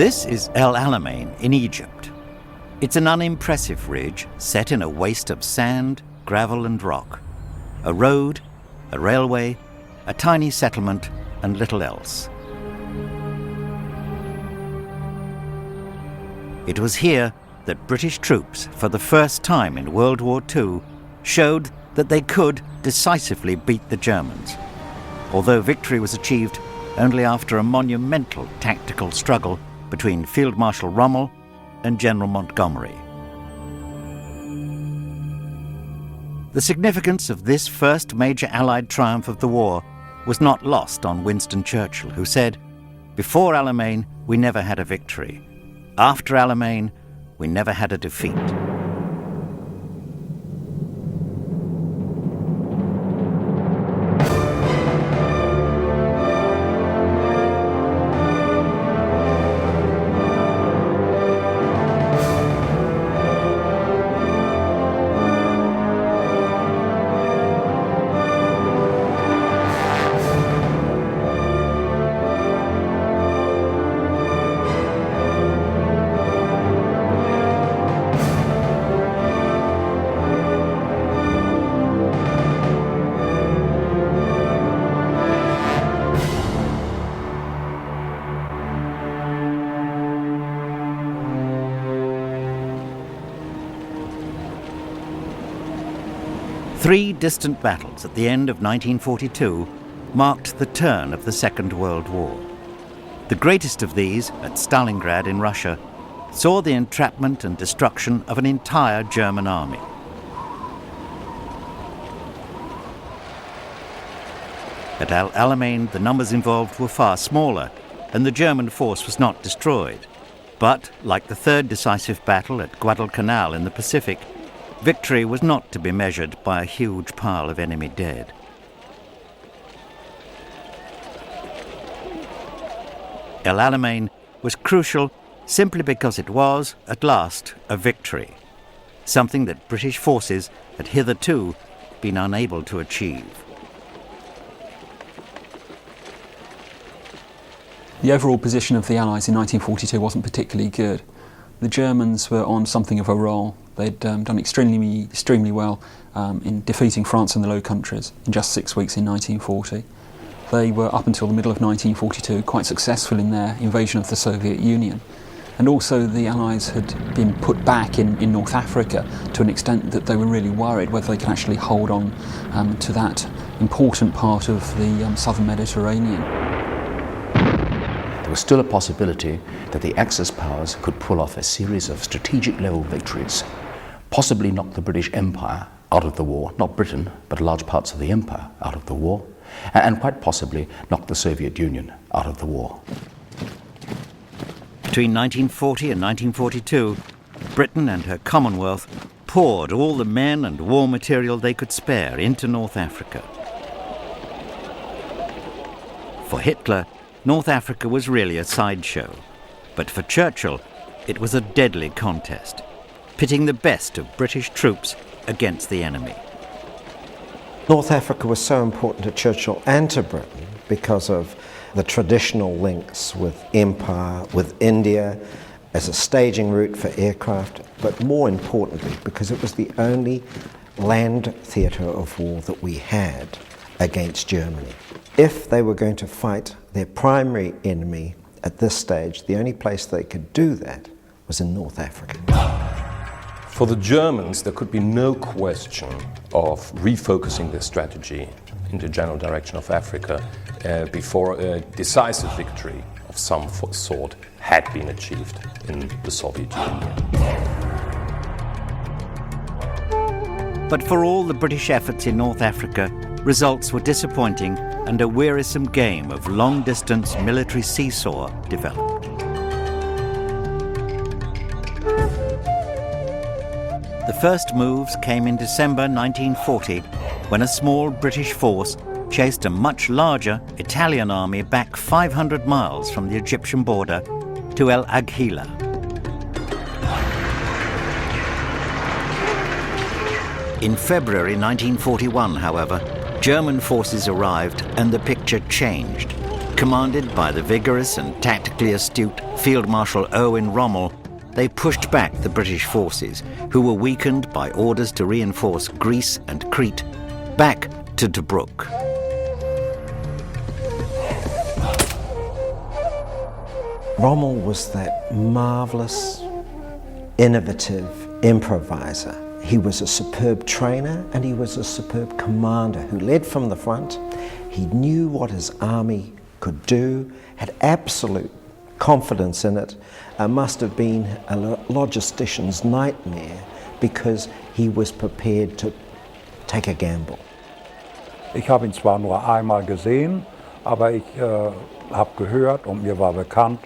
This is El Alamein in Egypt. It's an unimpressive ridge set in a waste of sand, gravel and rock. A road, a railway, a tiny settlement and little else. It was here that British troops, for the first time in World War II, showed that they could decisively beat the Germans, although victory was achieved only after a monumental tactical struggle between Field Marshal Rommel and General Montgomery. The significance of this first major Allied triumph of the war was not lost on Winston Churchill, who said, "Before Alamein, we never had a victory. After Alamein, we never had a defeat." Three distant battles at the end of 1942 marked the turn of the Second World War. The greatest of these, at Stalingrad in Russia, saw the entrapment and destruction of an entire German army. At El Alamein, the numbers involved were far smaller, and the German force was not destroyed. But, like the third decisive battle at Guadalcanal in the Pacific, victory was not to be measured by a huge pile of enemy dead. El Alamein was crucial simply because it was, at last, a victory, something that British forces had hitherto been unable to achieve. The overall position of the Allies in 1942 wasn't particularly good. The Germans were on something of a roll. They'd done extremely well in defeating France in the Low Countries in just 6 weeks in 1940. They were, up until the middle of 1942, quite successful in their invasion of the Soviet Union. And also the Allies had been put back in North Africa to an extent that they were really worried whether they could actually hold on to that important part of the southern Mediterranean. There was still a possibility that the Axis powers could pull off a series of strategic-level victories, possibly knock the British Empire out of the war, not Britain, but large parts of the Empire out of the war, and quite possibly knock the Soviet Union out of the war. Between 1940 and 1942, Britain and her Commonwealth poured all the men and war material they could spare into North Africa. For Hitler, North Africa was really a sideshow, but for Churchill, it was a deadly contest, pitting the best of British troops against the enemy. North Africa was so important to Churchill and to Britain because of the traditional links with Empire, with India, as a staging route for aircraft, but more importantly, because it was the only land theatre of war that we had against Germany. If they were going to fight their primary enemy at this stage, the only place they could do that was in North Africa. For the Germans, there could be no question of refocusing their strategy in the general direction of Africa before a decisive victory of some sort had been achieved in the Soviet Union. But for all the British efforts in North Africa, results were disappointing and a wearisome game of long-distance military seesaw developed. The first moves came in December 1940, when a small British force chased a much larger Italian army back 500 miles from the Egyptian border to El Aghila. In February 1941, however, German forces arrived and the picture changed. Commanded by the vigorous and tactically astute Field Marshal Erwin Rommel, they pushed back the British forces, who were weakened by orders to reinforce Greece and Crete, back to Tobruk. Rommel was that marvellous, innovative improviser. He was a superb trainer and he was a superb commander who led from the front. He knew what his army could do, had absolute confidence in it, must have been a logistician's nightmare because he was prepared to take a gamble. Ich habe ihn zwar nur einmal gesehen, aber ich habe gehört und mir war bekannt,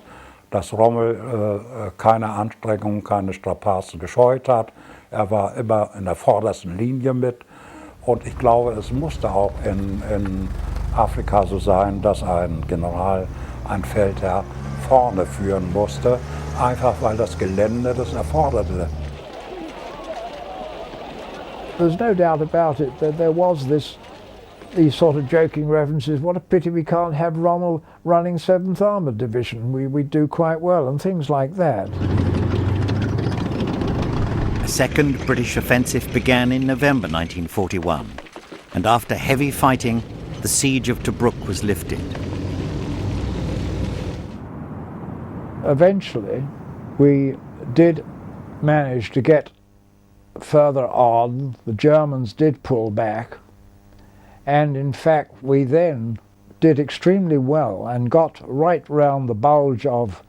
dass Rommel keine Anstrengungen, keine Strapazen gescheut hat. Er war immer in der vordersten Linie mit und ich glaube, es musste auch in Afrika so sein, dass ein General, ein Feldherr vorne führen musste, einfach weil das Gelände das erforderte. There's no doubt about it that there was these sort of joking references, what a pity we can't have Rommel running 7th Armoured Division, we do quite well, and things like that. A second British offensive began in November 1941, and after heavy fighting, the siege of Tobruk was lifted. Eventually, we did manage to get further on. The Germans did pull back, and in fact we then did extremely well and got right round the bulge of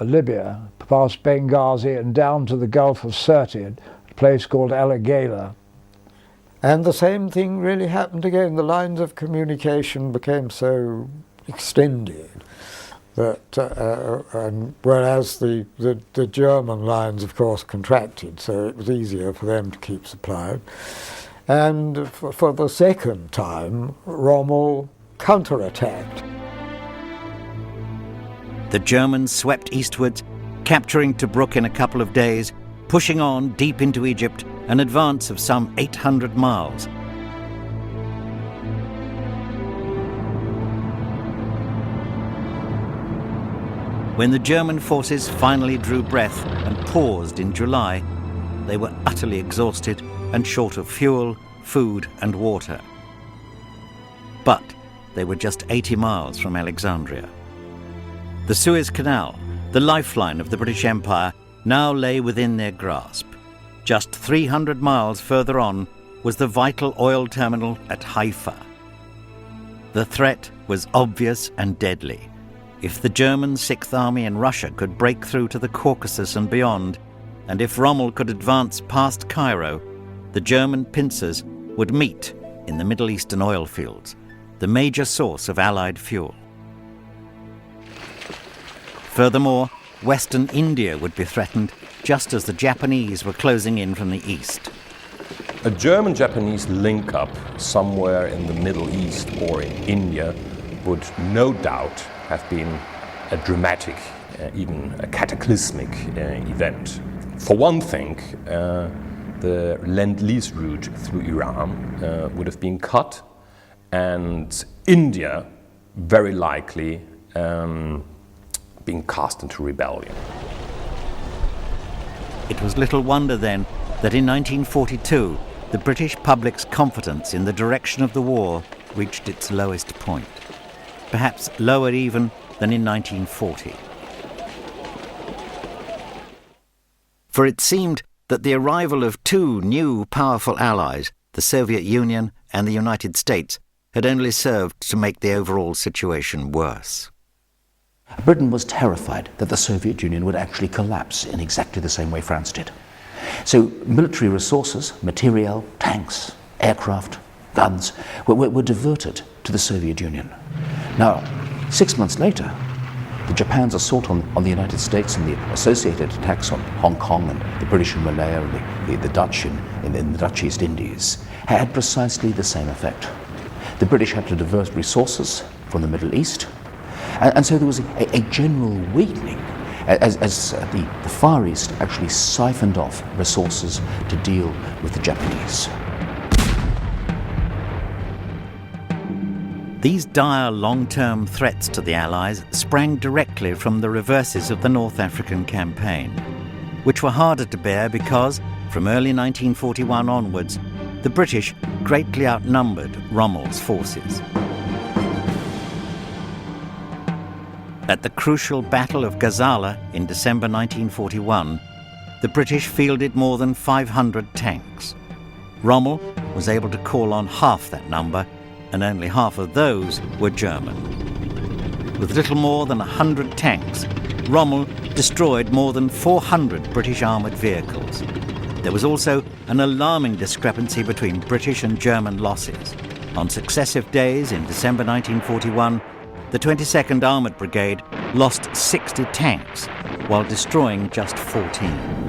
Libya, past Benghazi and down to the Gulf of Sirte, a place called Alagela. And the same thing really happened again. The lines of communication became so extended that, and whereas the German lines, of course, contracted, so it was easier for them to keep supplied. And for the second time, Rommel counterattacked. The Germans swept eastwards, capturing Tobruk in a couple of days, pushing on deep into Egypt, an advance of some 800 miles. When the German forces finally drew breath and paused in July, they were utterly exhausted and short of fuel, food and water. But they were just 80 miles from Alexandria. The Suez Canal, the lifeline of the British Empire, now lay within their grasp. Just 300 miles further on was the vital oil terminal at Haifa. The threat was obvious and deadly. If the German Sixth Army in Russia could break through to the Caucasus and beyond, and if Rommel could advance past Cairo, the German pincers would meet in the Middle Eastern oil fields, the major source of Allied fuel. Furthermore, Western India would be threatened just as the Japanese were closing in from the east. A German-Japanese link-up somewhere in the Middle East or in India would no doubt have been a dramatic, even a cataclysmic event. For one thing, the Lend-Lease route through Iran would have been cut, and India very likely being cast into rebellion. It was little wonder then that in 1942 the British public's confidence in the direction of the war reached its lowest point, perhaps lower even than in 1940. For it seemed that the arrival of two new powerful allies, the Soviet Union and the United States, had only served to make the overall situation worse. Britain was terrified that the Soviet Union would actually collapse in exactly the same way France did. So military resources, materiel, tanks, aircraft, guns were diverted to the Soviet Union. Now, 6 months later, the Japan's assault on the United States and the associated attacks on Hong Kong and the British in Malaya and the Dutch in the Dutch East Indies had precisely the same effect. The British had to divert resources from the Middle East, and so there was a general weakening as the Far East actually siphoned off resources to deal with the Japanese. These dire long-term threats to the Allies sprang directly from the reverses of the North African campaign, which were harder to bear because, from early 1941 onwards, the British greatly outnumbered Rommel's forces. At the crucial Battle of Gazala in December 1941, the British fielded more than 500 tanks. Rommel was able to call on half that number, and only half of those were German. With little more than 100 tanks, Rommel destroyed more than 400 British armoured vehicles. There was also an alarming discrepancy between British and German losses. On successive days in December 1941, the 22nd Armoured Brigade lost 60 tanks while destroying just 14.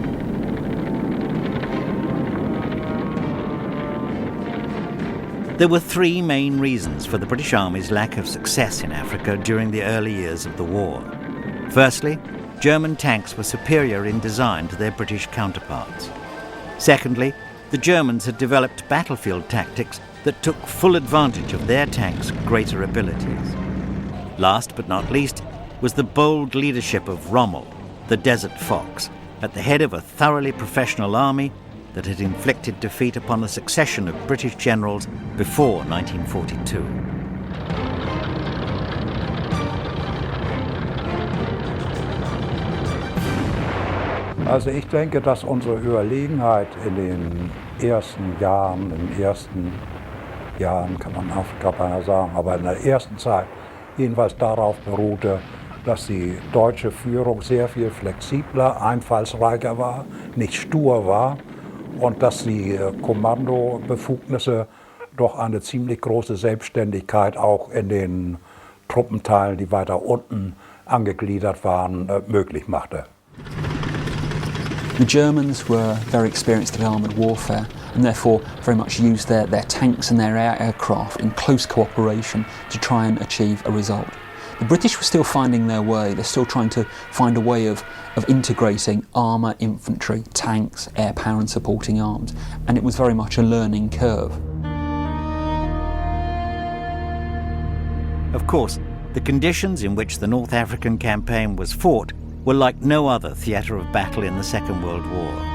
There were three main reasons for the British Army's lack of success in Africa during the early years of the war. Firstly, German tanks were superior in design to their British counterparts. Secondly, the Germans had developed battlefield tactics that took full advantage of their tanks' greater abilities. Last but not least was the bold leadership of Rommel, the Desert Fox, at the head of a thoroughly professional army that had inflicted defeat upon a succession of British generals before 1942. Also ich denke, dass unsere Überlegenheit in den ersten Jahren, kann man Afrika beinahe sagen, aber in der ersten Zeit jedenfalls darauf beruhte, dass die deutsche Führung sehr viel flexibler, einfallsreicher war, nicht stur war und dass die Kommandobefugnisse doch eine ziemlich große Selbstständigkeit auch in den Truppenteilen, die weiter unten angegliedert waren, möglich machte. The Germans were very experienced at armoured warfare and therefore very much used their tanks and their aircraft in close cooperation to try and achieve a result. The British were still finding their way. They're still trying to find a way of integrating armour, infantry, tanks, air power and supporting arms, and it was very much a learning curve. Of course, the conditions in which the North African campaign was fought were like no other theatre of battle in the Second World War.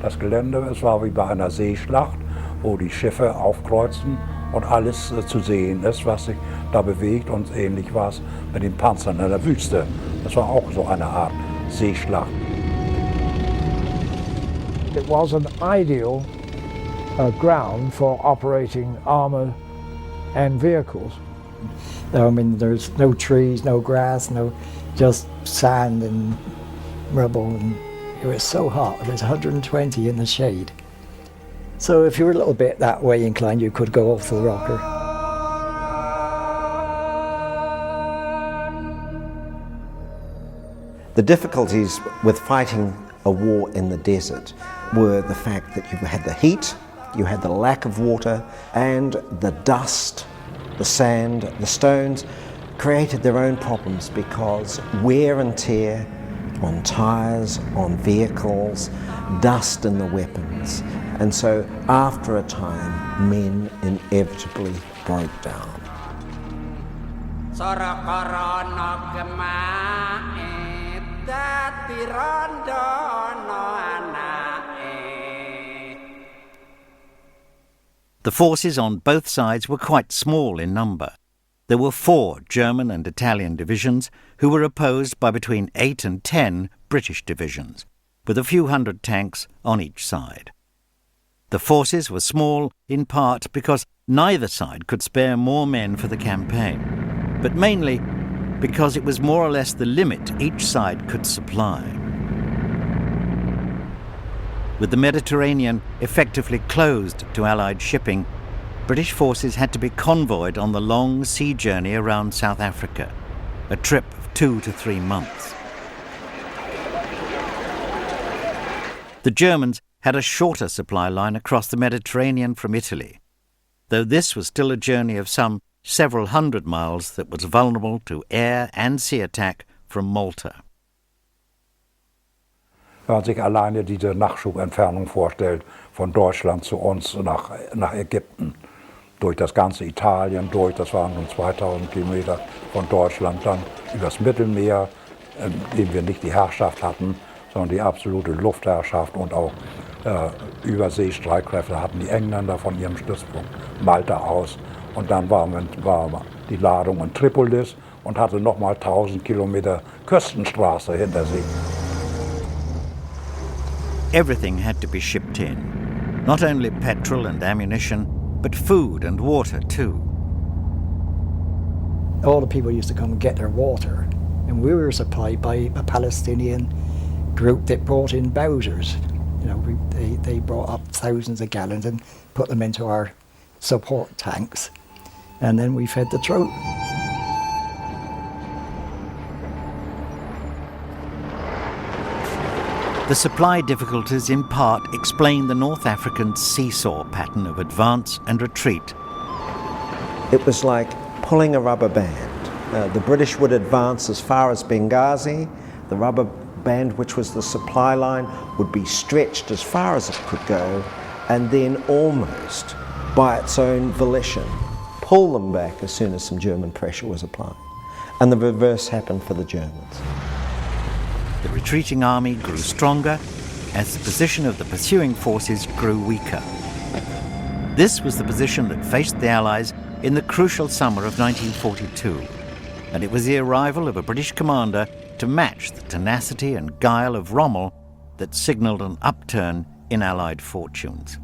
Das Gelände, es war wie bei einer Seeschlacht, wo die Schiffe aufkreuzen und alles zu sehen ist, was sich da bewegt, und ähnlich war es mit den Panzern in der Wüste. Das war auch so eine Art Seeschlacht. It was an ideal ground for operating armour and vehicles. I mean, there's no trees, no grass, just sand and rubble, and it was so hot. It was 120 in the shade. So if you were a little bit that way inclined, you could go off the rocker. The difficulties with fighting a war in the desert were the fact that you had the heat, you had the lack of water, and the dust, the sand, the stones created their own problems because wear and tear on tyres, on vehicles, dust in the weapons. And so after a time, men inevitably broke down. The forces on both sides were quite small in number. There were 4 German and Italian divisions who were opposed by between 8 and 10 British divisions, with a few hundred tanks on each side. The forces were small in part because neither side could spare more men for the campaign, but mainly because it was more or less the limit each side could supply. With the Mediterranean effectively closed to Allied shipping, British forces had to be convoyed on the long sea journey around South Africa, a trip of 2 to 3 months. The Germans had a shorter supply line across the Mediterranean from Italy, though this was still a journey of some several hundred miles that was vulnerable to air and sea attack from Malta. Wenn man sich alleine diese Nachschubentfernung vorstellt, von Deutschland zu uns nach Ägypten, durch das ganze Italien durch, das waren nun 2000 Kilometer von Deutschland, dann übers Mittelmeer, in dem wir nicht die Herrschaft hatten, sondern die absolute Luftherrschaft und auch Überseestreitkräfte hatten die Engländer von ihrem Stützpunkt Malta aus. Und dann war die Ladung in Tripolis und hatte nochmal 1000 Kilometer Küstenstraße hinter sich. Everything had to be shipped in. Not only petrol and ammunition, but food and water too. All the people used to come and get their water, and we were supplied by a Palestinian group that brought in Bowsers. You know, they brought up thousands of gallons and put them into our support tanks, and then we fed the troop. The supply difficulties in part explain the North African seesaw pattern of advance and retreat. It was like pulling a rubber band. The British would advance as far as Benghazi. The rubber band, which was the supply line, would be stretched as far as it could go, and then almost by its own volition pull them back as soon as some German pressure was applied. And the reverse happened for the Germans. The retreating army grew stronger as the position of the pursuing forces grew weaker. This was the position that faced the Allies in the crucial summer of 1942, and it was the arrival of a British commander to match the tenacity and guile of Rommel that signalled an upturn in Allied fortunes.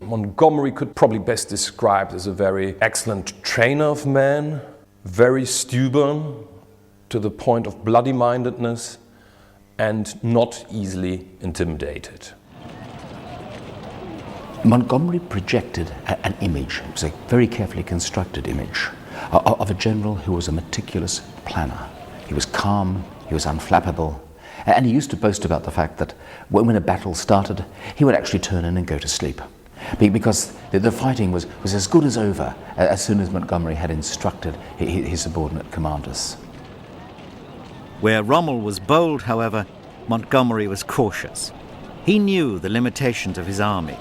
Montgomery could probably best described as a very excellent trainer of men, very stubborn to the point of bloody-mindedness, and not easily intimidated. Montgomery projected an image, it was a very carefully constructed image, of a general who was a meticulous planner. He was calm, he was unflappable, and he used to boast about the fact that when a battle started, he would actually turn in and go to sleep, because the fighting was as good as over as soon as Montgomery had instructed his subordinate commanders. Where Rommel was bold, however, Montgomery was cautious. He knew the limitations of his army.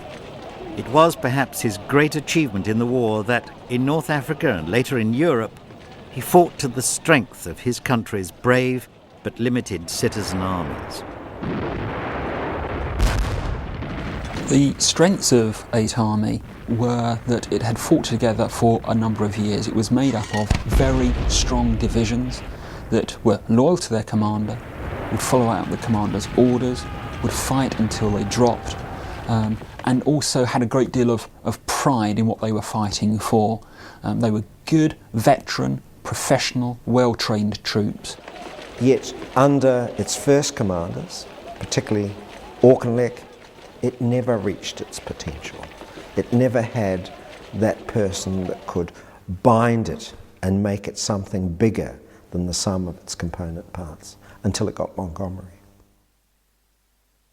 It was perhaps his great achievement in the war that, in North Africa and later in Europe, he fought to the strength of his country's brave but limited citizen armies. The strengths of 8th Army were that it had fought together for a number of years. It was made up of very strong divisions that were loyal to their commander, would follow out the commander's orders, would fight until they dropped, and also had a great deal of pride in what they were fighting for. They were good, veteran, professional, well-trained troops. Yet under its first commanders, particularly Auchinleck, it never reached its potential. It never had that person that could bind it and make it something bigger than the sum of its component parts, until it got Montgomery.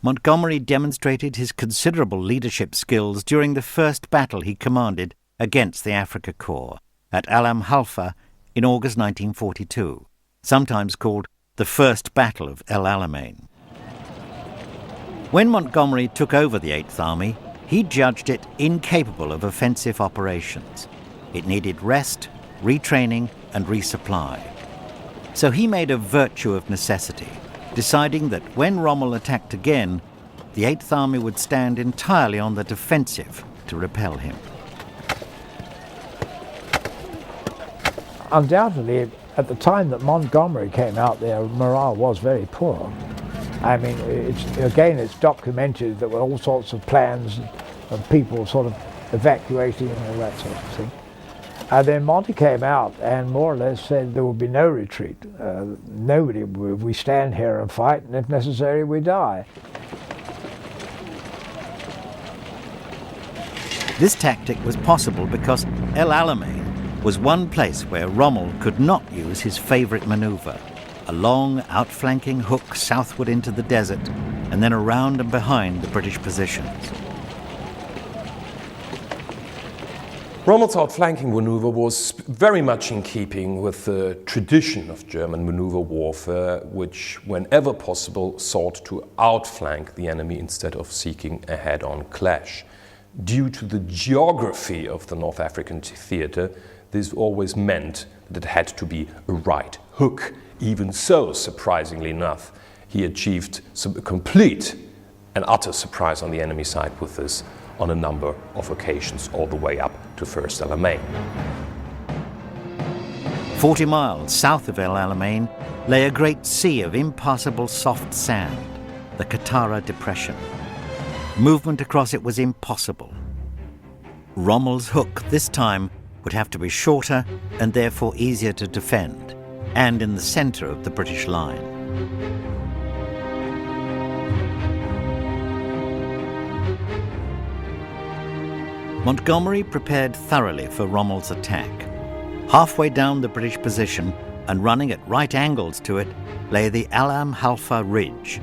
Montgomery demonstrated his considerable leadership skills during the first battle he commanded against the Afrika Korps at Alam Halfa in August 1942, sometimes called the First Battle of El Alamein. When Montgomery took over the 8th Army, he judged it incapable of offensive operations. It needed rest, retraining, and resupply. So he made a virtue of necessity, deciding that when Rommel attacked again, the 8th Army would stand entirely on the defensive to repel him. Undoubtedly, at the time that Montgomery came out there, morale was very poor. I mean, it's documented there were all sorts of plans of people sort of evacuating and all that sort of thing. And then Monty came out and more or less said there would be no retreat. We stand here and fight, and if necessary, we die. This tactic was possible because El Alamein was one place where Rommel could not use his favourite manoeuvre, a long outflanking hook southward into the desert and then around and behind the British positions. Rommel's outflanking maneuver was very much in keeping with the tradition of German maneuver warfare, which, whenever possible, sought to outflank the enemy instead of seeking a head-on clash. Due to the geography of the North African theater, this always meant that it had to be a right hook. Even so, surprisingly enough, he achieved a complete and utter surprise on the enemy side with this on a number of occasions, all the way up to First El Alamein. 40 miles south of El Alamein lay a great sea of impassable soft sand, the Katara Depression. Movement across it was impossible. Rommel's hook this time would have to be shorter and therefore easier to defend, and in the centre of the British line. Montgomery prepared thoroughly for Rommel's attack. Halfway down the British position and running at right angles to it lay the Alam Halfa Ridge.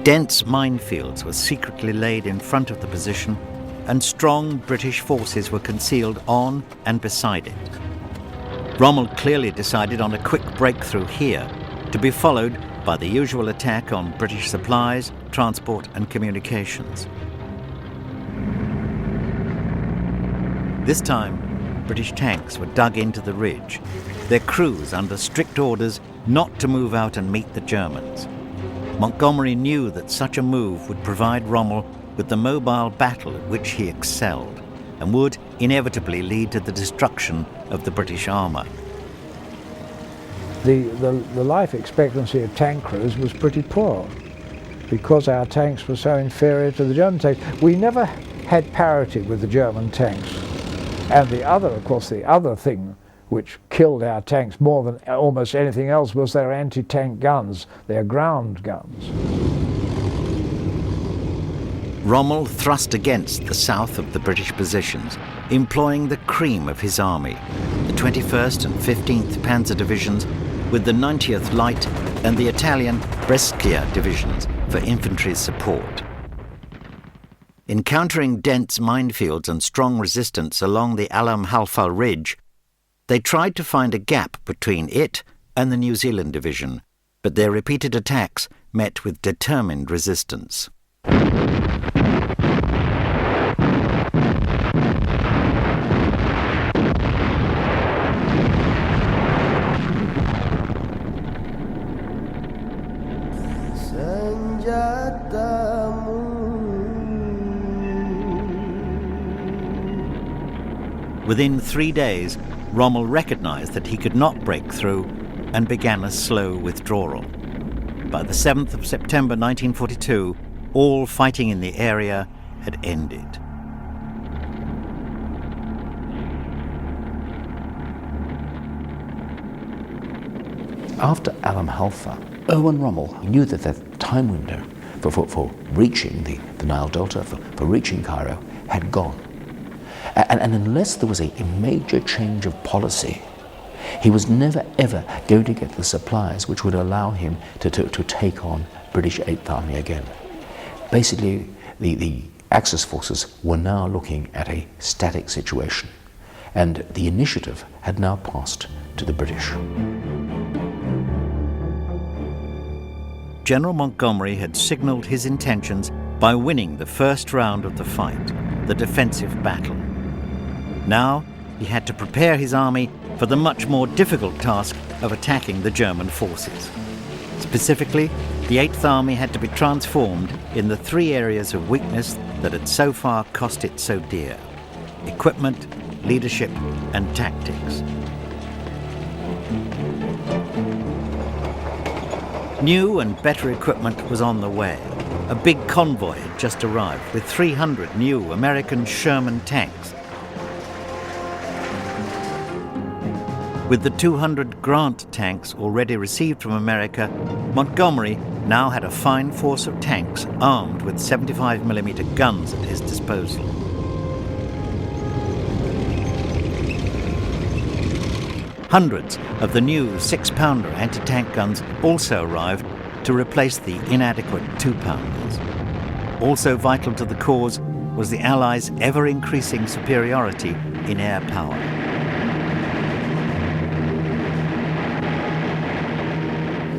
Dense minefields were secretly laid in front of the position, and strong British forces were concealed on and beside it. Rommel clearly decided on a quick breakthrough here, to be followed by the usual attack on British supplies, transport and communications. This time, British tanks were dug into the ridge, their crews under strict orders not to move out and meet the Germans. Montgomery knew that such a move would provide Rommel with the mobile battle at which he excelled, and would inevitably lead to the destruction of the British armour. The life expectancy of tank crews was pretty poor because our tanks were so inferior to the German tanks. We never had parity with the German tanks. And the other thing which killed our tanks more than almost anything else was their anti-tank guns, their ground guns. Rommel thrust against the south of the British positions, employing the cream of his army, the 21st and 15th Panzer Divisions with the 90th Light and the Italian Brescia divisions for infantry support. Encountering dense minefields and strong resistance along the Alam Halfa Ridge, they tried to find a gap between it and the New Zealand Division, but their repeated attacks met with determined resistance. Within 3 days, Rommel recognized that he could not break through and began a slow withdrawal. By the 7th of September 1942, all fighting in the area had ended. After Alam Halfa, Erwin Rommel knew that the time window for reaching the Nile Delta, for reaching Cairo, had gone. And unless there was a major change of policy, he was never ever going to get the supplies which would allow him to take on British 8th Army again. Basically, the Axis forces were now looking at a static situation, and the initiative had now passed to the British. General Montgomery had signalled his intentions by winning the first round of the fight, the defensive battle. Now he had to prepare his army for the much more difficult task of attacking the German forces. Specifically, the 8th Army had to be transformed in the 3 areas of weakness that had so far cost it so dear: equipment, leadership, and tactics. New and better equipment was on the way. A big convoy had just arrived with 300 new American Sherman tanks. With the 200 Grant tanks already received from America, Montgomery now had a fine force of tanks armed with 75mm guns at his disposal. Hundreds of the new 6-pounder anti-tank guns also arrived to replace the inadequate 2-pounders. Also vital to the cause was the Allies' ever-increasing superiority in air power.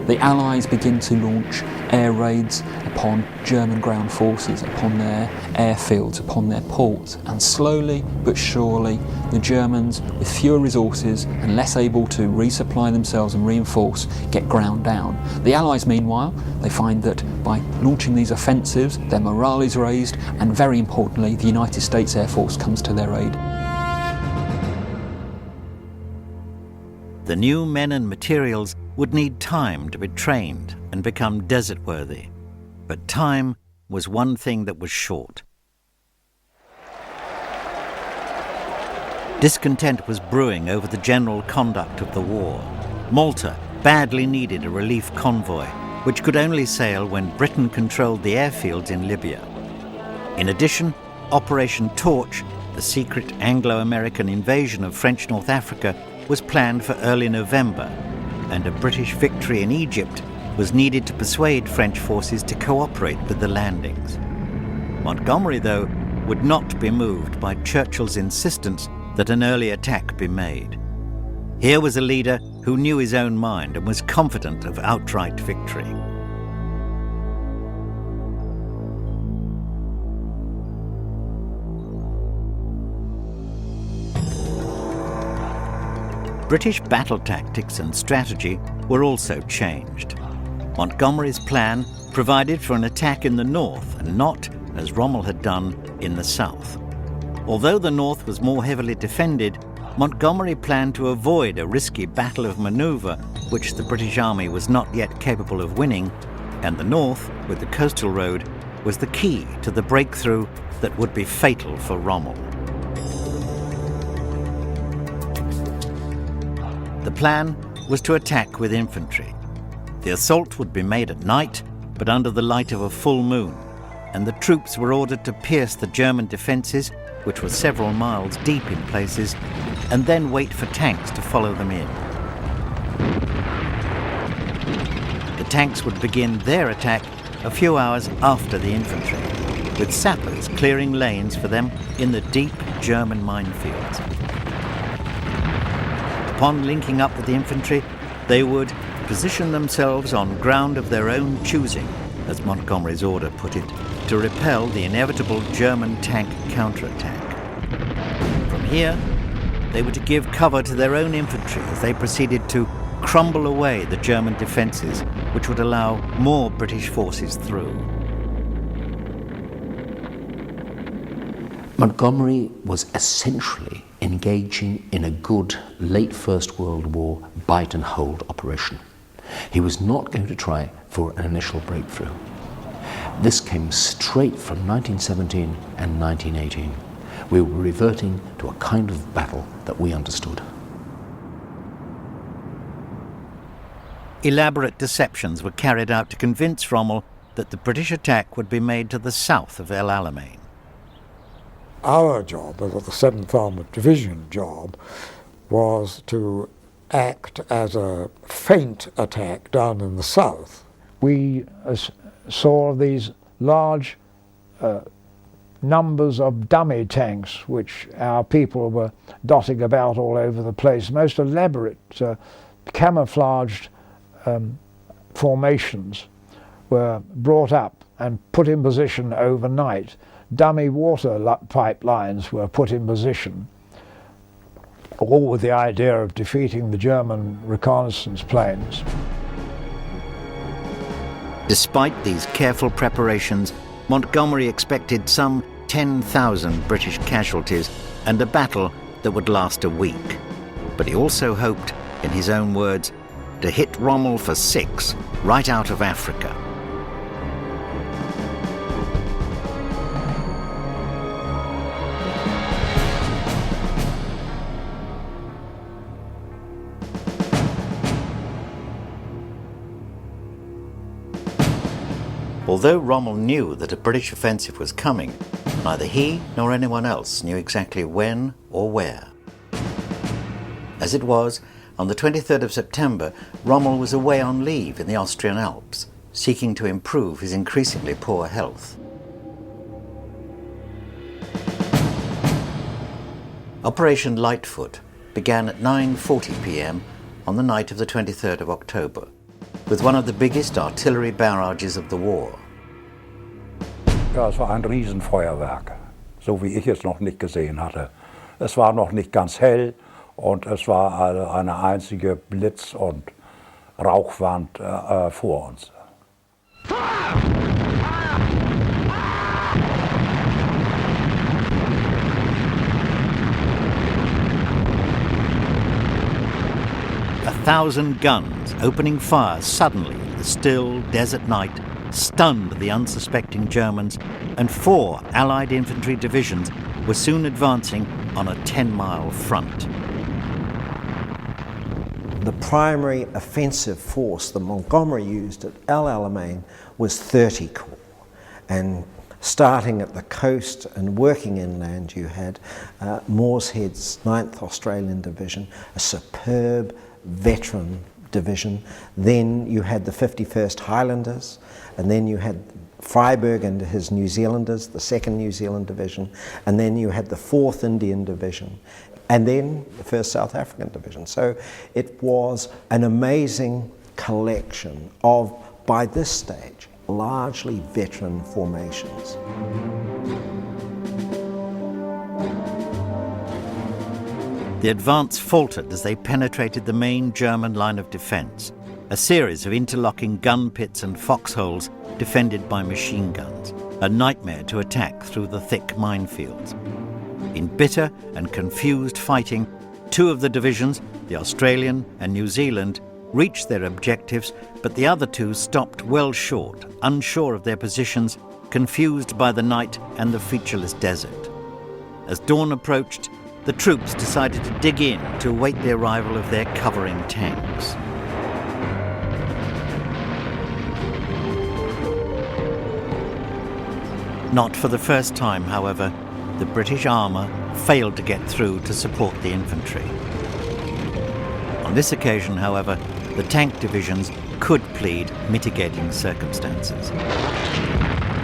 The Allies begin to launch air raids upon German ground forces, upon their airfields, upon their ports, and slowly but surely the Germans, with fewer resources and less able to resupply themselves and reinforce, get ground down. The Allies, meanwhile, they find that by launching these offensives, their morale is raised, and very importantly, the United States Air Force comes to their aid. The new men and materials would need time to be trained and become desert-worthy. But time was one thing that was short. Discontent was brewing over the general conduct of the war. Malta badly needed a relief convoy, which could only sail when Britain controlled the airfields in Libya. In addition, Operation Torch, the secret Anglo-American invasion of French North Africa, was planned for early November, and a British victory in Egypt was needed to persuade French forces to cooperate with the landings. Montgomery, though, would not be moved by Churchill's insistence that an early attack be made. Here was a leader who knew his own mind and was confident of outright victory. British battle tactics and strategy were also changed. Montgomery's plan provided for an attack in the north and not, as Rommel had done, in the south. Although the north was more heavily defended, Montgomery planned to avoid a risky battle of manoeuvre which the British Army was not yet capable of winning, and the north, with the coastal road, was the key to the breakthrough that would be fatal for Rommel. The plan was to attack with infantry. The assault would be made at night, but under the light of a full moon, and the troops were ordered to pierce the German defences, which were several miles deep in places, and then wait for tanks to follow them in. The tanks would begin their attack a few hours after the infantry, with sappers clearing lanes for them in the deep German minefields. Upon linking up with the infantry, they would position themselves on ground of their own choosing, as Montgomery's order put it, to repel the inevitable German tank counterattack. From here, they were to give cover to their own infantry as they proceeded to crumble away the German defences, which would allow more British forces through. Montgomery was essentially engaging in a good late First World War bite and hold operation. He was not going to try for an initial breakthrough. This came straight from 1917 and 1918. We were reverting to a kind of battle that we understood. Elaborate deceptions were carried out to convince Rommel that the British attack would be made to the south of El Alamein. Our job, the 7th Armoured Division job, was to act as a feint attack down in the south. We saw these large numbers of dummy tanks which our people were dotting about all over the place, most elaborate camouflaged formations were brought up and put in position overnight. Dummy water pipelines were put in position, all with the idea of defeating the German reconnaissance planes. Despite these careful preparations, Montgomery expected some 10,000 British casualties and a battle that would last a week. But he also hoped, in his own words, to hit Rommel for 6 right out of Africa. Although Rommel knew that a British offensive was coming, neither he nor anyone else knew exactly when or where. As it was, on the 23rd of September, Rommel was away on leave in the Austrian Alps, seeking to improve his increasingly poor health. Operation Lightfoot began at 9:40 p.m. on the night of the 23rd of October, with one of the biggest artillery barrages of the war. Ja, es war ein Riesenfeuerwerk, so wie ich es noch nicht gesehen hatte. Es war noch nicht ganz hell und es war eine einzige Blitz- und Rauchwand vor uns. A 1,000 guns opening fire suddenly in the still desert night stunned the unsuspecting Germans, and 4 Allied infantry divisions were soon advancing on a 10-mile front. The primary offensive force that Montgomery used at El Alamein was 30 corps, and starting at the coast and working inland you had Mooreshead's 9th Australian Division, a superb veteran division. Then you had the 51st Highlanders, and then you had Freiberg and his New Zealanders, the 2nd New Zealand Division, and then you had the 4th Indian Division, and then the 1st South African Division. So it was an amazing collection of, by this stage, largely veteran formations. The advance faltered as they penetrated the main German line of defence, a series of interlocking gun pits and foxholes defended by machine guns, a nightmare to attack through the thick minefields. In bitter and confused fighting, 2 of the divisions, the Australian and New Zealand, reached their objectives, but the other 2 stopped well short, unsure of their positions, confused by the night and the featureless desert. As dawn approached, the troops decided to dig in to await the arrival of their covering tanks. Not for the first time, however, the British armour failed to get through to support the infantry. On this occasion, however, the tank divisions could plead mitigating circumstances.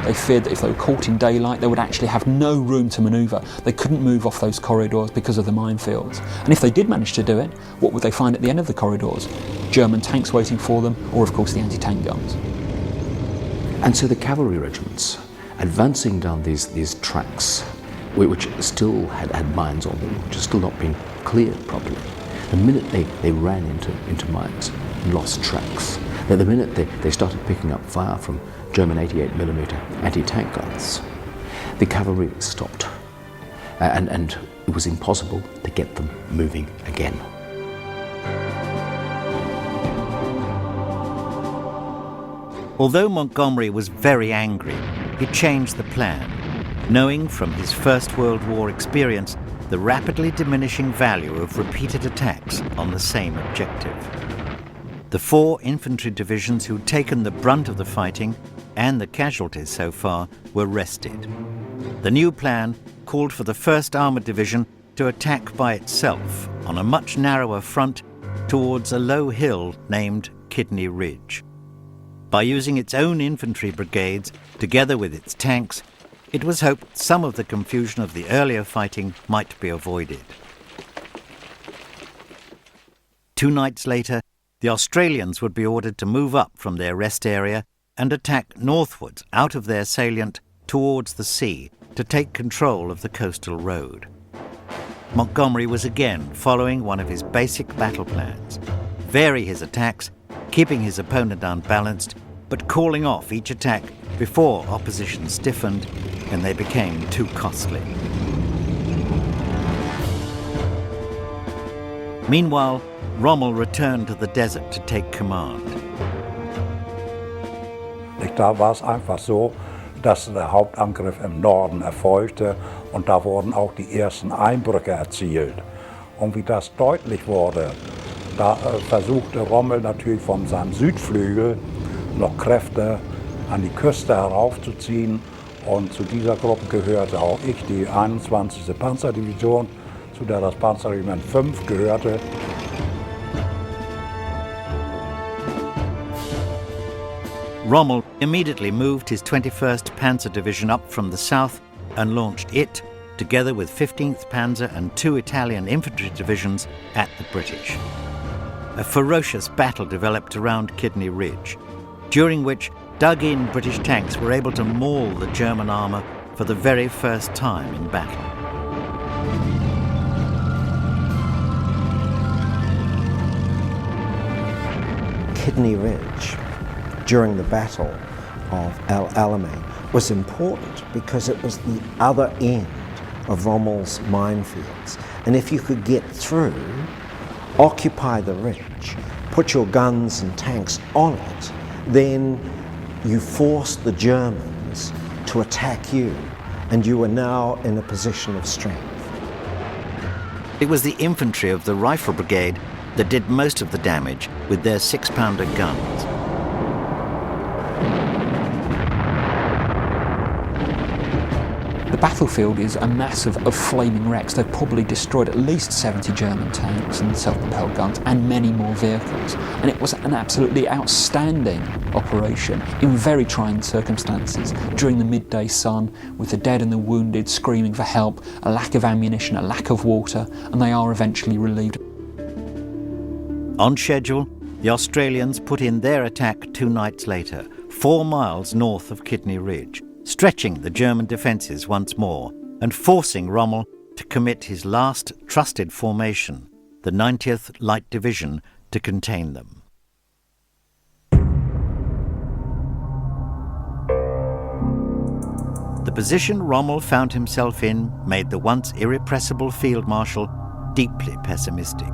They feared that if they were caught in daylight, they would actually have no room to manoeuvre. They couldn't move off those corridors because of the minefields. And if they did manage to do it, what would they find at the end of the corridors? German tanks waiting for them, or of course the anti-tank guns. And so the cavalry regiments, advancing down these tracks, which still had mines on them, which had still not been cleared properly, the minute they ran into mines, lost tracks. The minute they started picking up fire from German 88mm anti-tank guns, the cavalry stopped, and it was impossible to get them moving again. Although Montgomery was very angry, he changed the plan, knowing from his First World War experience the rapidly diminishing value of repeated attacks on the same objective. The 4 infantry divisions who'd taken the brunt of the fighting and the casualties so far were rested. The new plan called for the 1st Armoured Division to attack by itself on a much narrower front towards a low hill named Kidney Ridge. By using its own infantry brigades together with its tanks, it was hoped some of the confusion of the earlier fighting might be avoided. 2 nights later, the Australians would be ordered to move up from their rest area and attack northwards out of their salient towards the sea to take control of the coastal road. Montgomery was again following one of his basic battle plans: vary his attacks, keeping his opponent unbalanced, but calling off each attack before opposition stiffened and they became too costly. Meanwhile, Rommel returned to the desert to take command. Da war es einfach so, dass der Hauptangriff im Norden erfolgte und da wurden auch die ersten Einbrüche erzielt. Und wie das deutlich wurde, da versuchte Rommel natürlich von seinem Südflügel noch Kräfte an die Küste heraufzuziehen, und zu dieser Gruppe gehörte auch ich, die 21. Panzerdivision, zu der das Panzerregiment 5 gehörte. Rommel immediately moved his 21st Panzer Division up from the south and launched it together with 15th Panzer and 2 Italian infantry divisions at the British. A ferocious battle developed around Kidney Ridge, during which dug-in British tanks were able to maul the German armour for the very first time in battle. Kidney Ridge, during the Battle of El Alamein, was important because it was the other end of Rommel's minefields. And if you could get through, occupy the ridge, put your guns and tanks on it, then you forced the Germans to attack you, and you were now in a position of strength. It was the infantry of the Rifle Brigade that did most of the damage with their 6-pounder guns. The battlefield is a mass of flaming wrecks. They've probably destroyed at least 70 German tanks and self-propelled guns and many more vehicles. And it was an absolutely outstanding operation in very trying circumstances during the midday sun, with the dead and the wounded screaming for help, a lack of ammunition, a lack of water, and they are eventually relieved. On schedule, the Australians put in their attack 2 nights later, 4 miles north of Kidney Ridge, stretching the German defences once more and forcing Rommel to commit his last trusted formation, the 90th Light Division, to contain them. The position Rommel found himself in made the once irrepressible Field Marshal deeply pessimistic.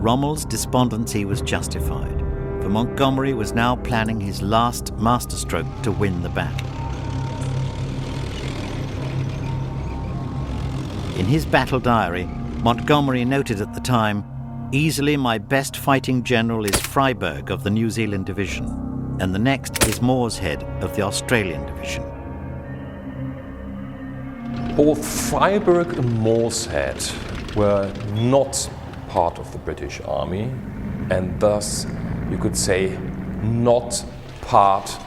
Rommel's despondency was justified, for Montgomery was now planning his last masterstroke to win the battle. In his battle diary, Montgomery noted at the time, "Easily my best fighting general is Freyberg of the New Zealand Division, and the next is Morshead of the Australian Division." Both Freyberg and Morshead were not part of the British Army, and thus, you could say, not part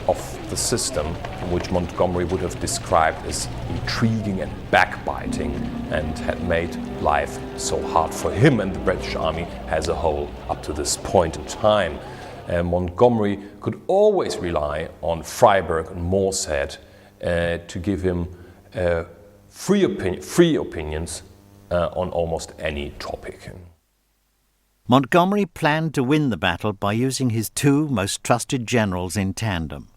of the system which Montgomery would have described as intriguing and backbiting, and had made life so hard for him and the British Army as a whole up to this point in time. Montgomery could always rely on Freyberg and Morshead to give him free opinions on almost any topic. Montgomery planned to win the battle by using his 2 most trusted generals in tandem.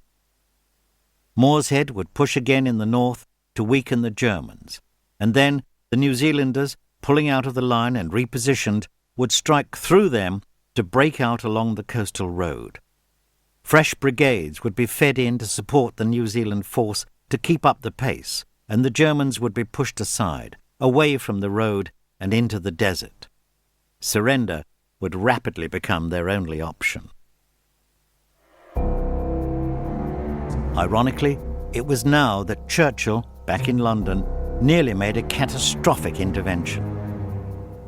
Morshead would push again in the north to weaken the Germans, and then the New Zealanders, pulling out of the line and repositioned, would strike through them to break out along the coastal road. Fresh brigades would be fed in to support the New Zealand force to keep up the pace, and the Germans would be pushed aside, away from the road and into the desert. Surrender would rapidly become their only option. Ironically, it was now that Churchill, back in London, nearly made a catastrophic intervention.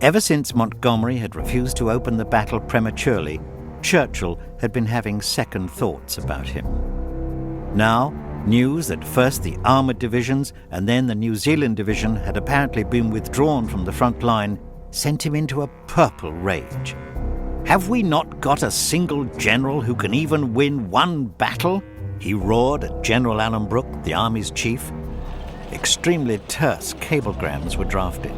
Ever since Montgomery had refused to open the battle prematurely, Churchill had been having second thoughts about him. Now, news that first the armoured divisions and then the New Zealand division had apparently been withdrawn from the front line sent him into a purple rage. "Have we not got a single general who can even win one battle?" he roared at General Alanbrooke, the army's chief. Extremely terse cablegrams were drafted,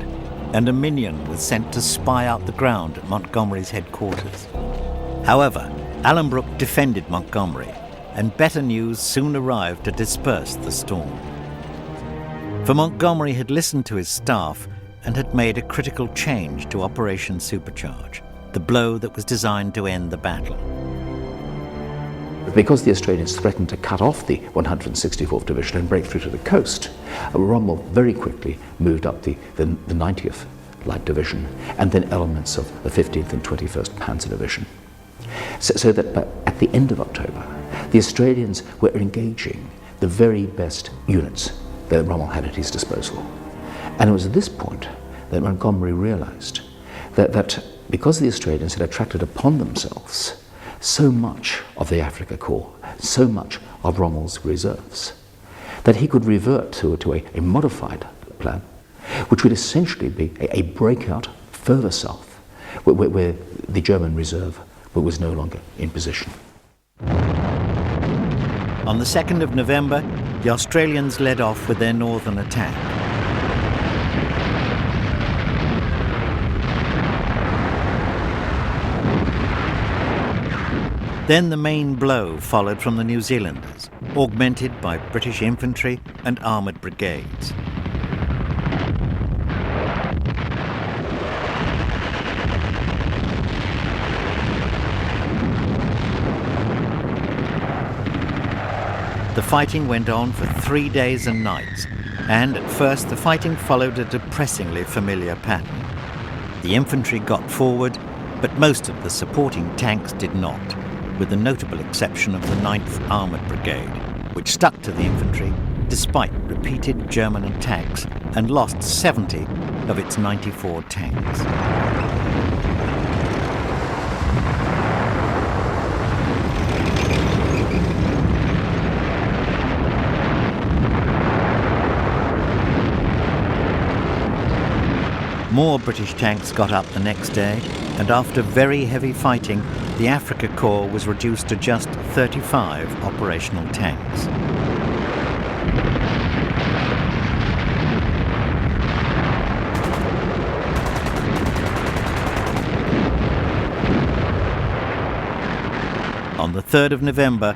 and a minion was sent to spy out the ground at Montgomery's headquarters. However, Alanbrooke defended Montgomery, and better news soon arrived to disperse the storm. For Montgomery had listened to his staff and had made a critical change to Operation Supercharge, the blow that was designed to end the battle. Because the Australians threatened to cut off the 164th Division and break through to the coast, Rommel very quickly moved up the 90th Light Division and then elements of the 15th and 21st Panzer Division. So that at the end of October, the Australians were engaging the very best units that Rommel had at his disposal. And it was at this point that Montgomery realized that because the Australians had attracted upon themselves so much of the Afrika Korps, so much of Rommel's reserves, that he could revert to a modified plan, which would essentially be a breakout further south, where the German reserve was no longer in position. On the 2nd of November, the Australians led off with their northern attack. Then the main blow followed from the New Zealanders, augmented by British infantry and armoured brigades. The fighting went on for 3 days and nights, and at first the fighting followed a depressingly familiar pattern. The infantry got forward, but most of the supporting tanks did not, with the notable exception of the 9th Armoured Brigade, which stuck to the infantry despite repeated German attacks and lost 70 of its 94 tanks. More British tanks got up the next day, and after very heavy fighting, the Afrika Korps was reduced to just 35 operational tanks. On the 3rd of November,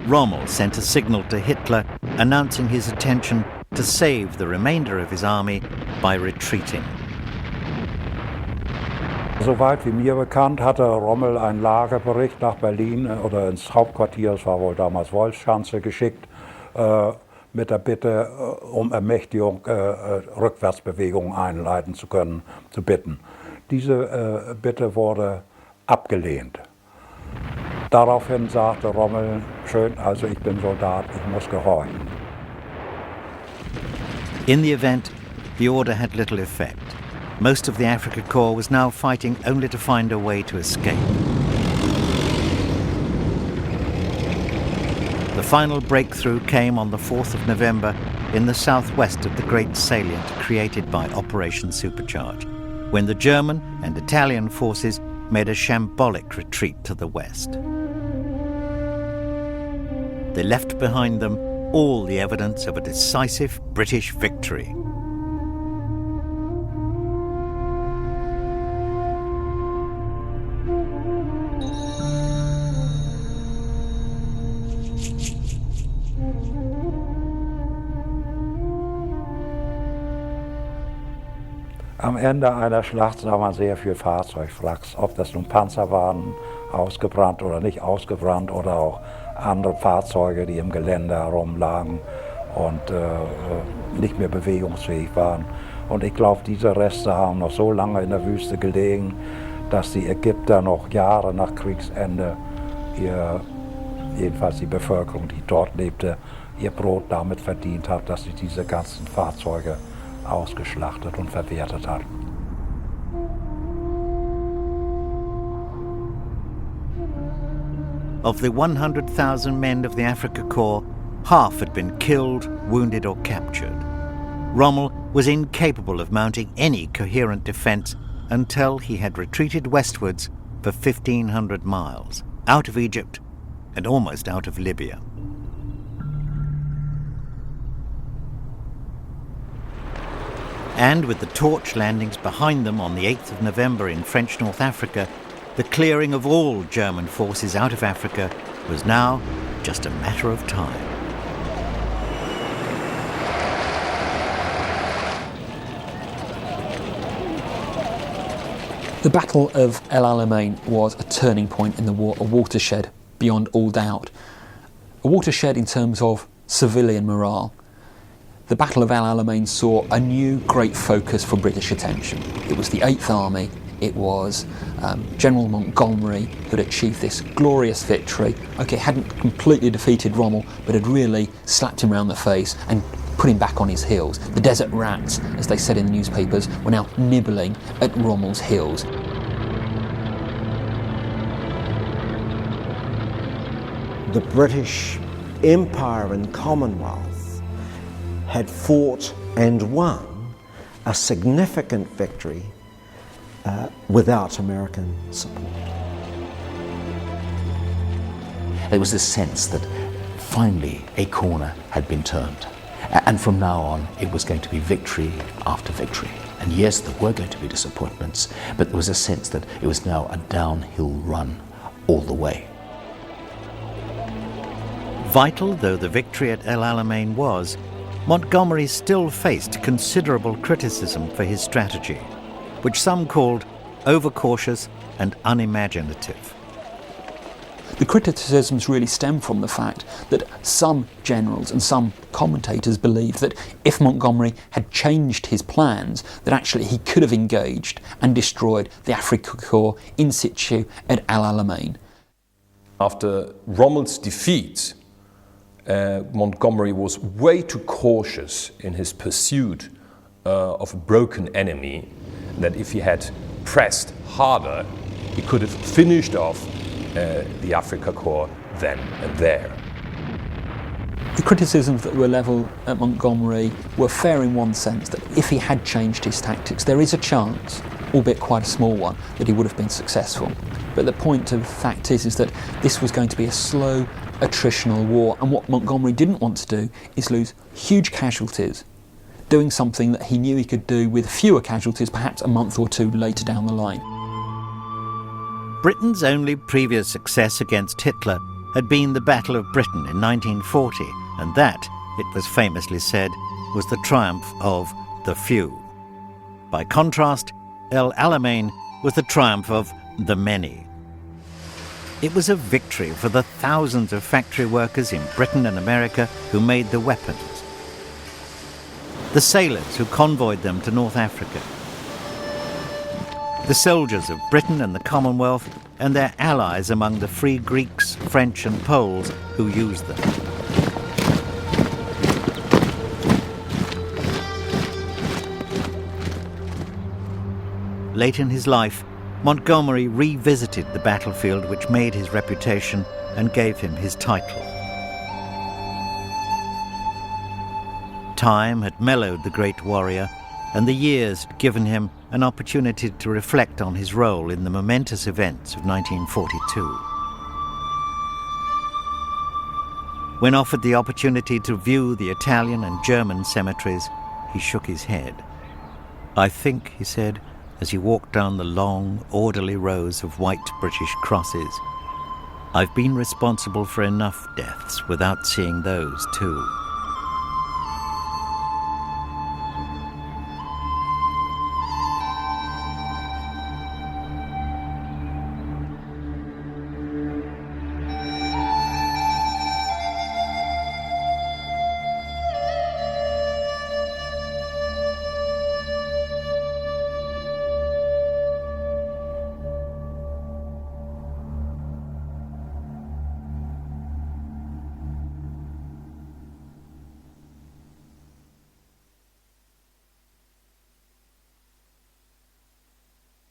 Rommel sent a signal to Hitler announcing his intention to save the remainder of his army by retreating. Soweit wie mir bekannt, hatte Rommel einen Lagerbericht nach Berlin oder ins Hauptquartier, es war wohl damals Wolfschanze, geschickt, mit der Bitte um Ermächtigung, Rückwärtsbewegungen einleiten zu können, zu bitten. Diese Bitte wurde abgelehnt. Daraufhin sagte Rommel, schön, also ich bin Soldat, ich muss gehorchen. In the event, the order had little effect. Most of the Afrika Korps was now fighting only to find a way to escape. The final breakthrough came on the 4th of November in the southwest of the great salient created by Operation Supercharge, when the German and Italian forces made a shambolic retreat to the west. They left behind them all the evidence of a decisive British victory. Am Ende einer Schlacht sah man sehr viel Fahrzeugwracks, ob das nun Panzer waren, ausgebrannt oder nicht ausgebrannt, oder auch andere Fahrzeuge, die im Gelände herumlagen und nicht mehr bewegungsfähig waren. Und ich glaube, diese Reste haben noch so lange in der Wüste gelegen, dass die Ägypter noch Jahre nach Kriegsende, jedenfalls die Bevölkerung, die dort lebte, ihr Brot damit verdient hat, dass sie diese ganzen Fahrzeuge ausgeschlachtet und verwertet hatten. Of the 100,000 men of the Afrika Korps, half had been killed, wounded or captured. Rommel was incapable of mounting any coherent defence until he had retreated westwards for 1,500 miles, out of Egypt and almost out of Libya. And with the torch landings behind them on the 8th of November in French North Africa, the clearing of all German forces out of Africa was now just a matter of time. The Battle of El Alamein was a turning point in the war, a watershed beyond all doubt. A watershed in terms of civilian morale. The Battle of El Alamein saw a new great focus for British attention. It was the 8th Army, it was General Montgomery who had achieved this glorious victory. Okay, hadn't completely defeated Rommel, but had really slapped him round the face and put him back on his heels. The desert rats, as they said in the newspapers, were now nibbling at Rommel's heels. The British Empire and Commonwealth had fought and won a significant victory without American support. There was this sense that finally a corner had been turned, and from now on it was going to be victory after victory. And yes, there were going to be disappointments, but there was a sense that it was now a downhill run all the way. Vital though the victory at El Alamein was, Montgomery still faced considerable criticism for his strategy, which some called overcautious and unimaginative. The criticisms really stem from the fact that some generals and some commentators believed that if Montgomery had changed his plans, that actually he could have engaged and destroyed the Afrika Korps in situ at El Alamein. After Rommel's defeat, Montgomery was way too cautious in his pursuit of a broken enemy, that if he had pressed harder, he could have finished off the Afrika Korps then and there. The criticisms that were levelled at Montgomery were fair in one sense, that if he had changed his tactics, there is a chance, albeit quite a small one, that he would have been successful. But the point of the fact is that this was going to be a slow, attritional war, and what Montgomery didn't want to do is lose huge casualties, doing something that he knew he could do with fewer casualties perhaps a month or two later down the line. Britain's only previous success against Hitler had been the Battle of Britain in 1940, and that, it was famously said, was the triumph of the few. By contrast, El Alamein was the triumph of the many. It was a victory for the thousands of factory workers in Britain and America who made the weapons, the sailors who convoyed them to North Africa, the soldiers of Britain and the Commonwealth, and their allies among the free Greeks, French and Poles who used them. Late in his life, Montgomery revisited the battlefield which made his reputation and gave him his title. Time had mellowed the great warrior, and the years had given him an opportunity to reflect on his role in the momentous events of 1942. When offered the opportunity to view the Italian and German cemeteries, he shook his head. "I think," he said, as he walked down the long, orderly rows of white British crosses, "I've been responsible for enough deaths without seeing those too."